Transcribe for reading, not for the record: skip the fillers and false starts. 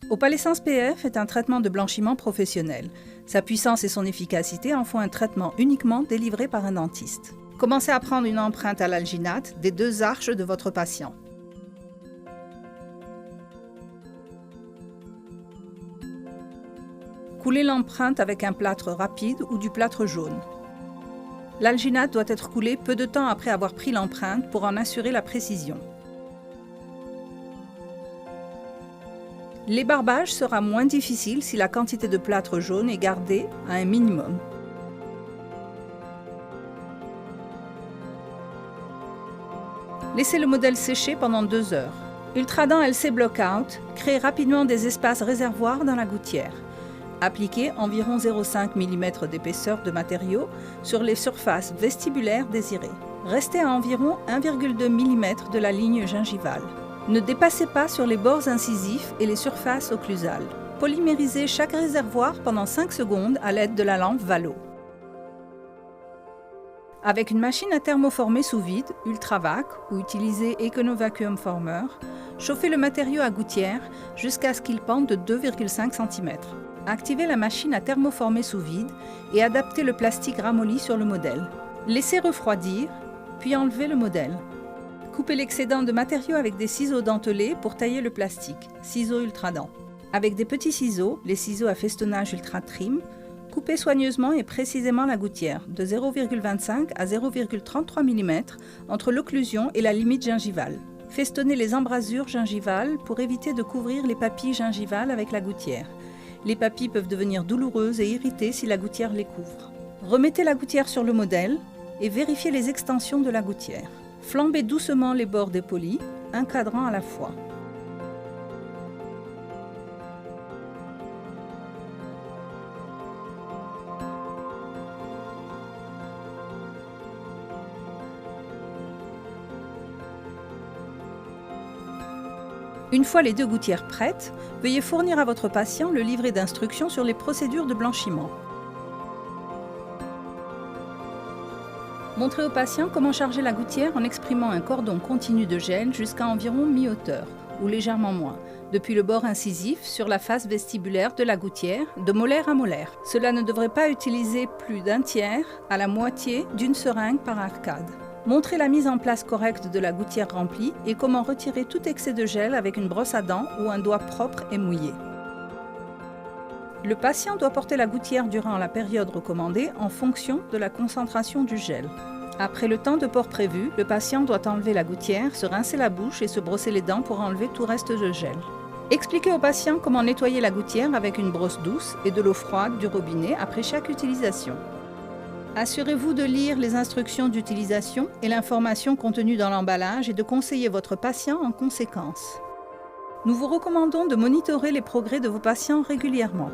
Opalescence PF est un traitement de blanchiment professionnel. Sa puissance et son efficacité en font un traitement uniquement délivré par un dentiste. Commencez à prendre une empreinte à l'alginate des deux arches de votre patient. Coulez l'empreinte avec un plâtre rapide ou du plâtre jaune. L'alginate doit être coulée peu de temps après avoir pris l'empreinte pour en assurer la précision. L'ébarbage sera moins difficile si la quantité de plâtre jaune est gardée à un minimum. Laissez le modèle sécher pendant 2 heures. Ultradent LC Blockout crée rapidement des espaces réservoirs dans la gouttière. Appliquez environ 0,5 mm d'épaisseur de matériau sur les surfaces vestibulaires désirées. Restez à environ 1,2 mm de la ligne gingivale. Ne dépassez pas sur les bords incisifs et les surfaces occlusales. Polymérisez chaque réservoir pendant 5 secondes à l'aide de la lampe Valo. Avec une machine à thermoformer sous vide, Ultravac, ou utilisez Econovacuum Former, chauffez le matériau à gouttière jusqu'à ce qu'il pende de 2,5 cm. Activez la machine à thermoformer sous vide et adaptez le plastique ramolli sur le modèle. Laissez refroidir, puis enlevez le modèle. Coupez l'excédent de matériau avec des ciseaux dentelés pour tailler le plastique, ciseaux Ultradent. Avec des petits ciseaux, les ciseaux à festonnage Ultra Trim, coupez soigneusement et précisément la gouttière, de 0,25 à 0,33 mm entre l'occlusion et la limite gingivale. Festonnez les embrasures gingivales pour éviter de couvrir les papilles gingivales avec la gouttière. Les papilles peuvent devenir douloureuses et irritées si la gouttière les couvre. Remettez la gouttière sur le modèle et vérifiez les extensions de la gouttière. Flambez doucement les bords dépolis, un cadran à la fois. Une fois les 2 gouttières prêtes, veuillez fournir à votre patient le livret d'instructions sur les procédures de blanchiment. Montrez au patient comment charger la gouttière en exprimant un cordon continu de gel jusqu'à environ mi-hauteur, ou légèrement moins, depuis le bord incisif sur la face vestibulaire de la gouttière, de molaire à molaire. Cela ne devrait pas utiliser plus d'un tiers à la moitié d'une seringue par arcade. Montrez la mise en place correcte de la gouttière remplie et comment retirer tout excès de gel avec une brosse à dents ou un doigt propre et mouillé. Le patient doit porter la gouttière durant la période recommandée en fonction de la concentration du gel. Après le temps de port prévu, le patient doit enlever la gouttière, se rincer la bouche et se brosser les dents pour enlever tout reste de gel. Expliquez au patient comment nettoyer la gouttière avec une brosse douce et de l'eau froide du robinet après chaque utilisation. Assurez-vous de lire les instructions d'utilisation et l'information contenue dans l'emballage et de conseiller votre patient en conséquence. Nous vous recommandons de monitorer les progrès de vos patients régulièrement.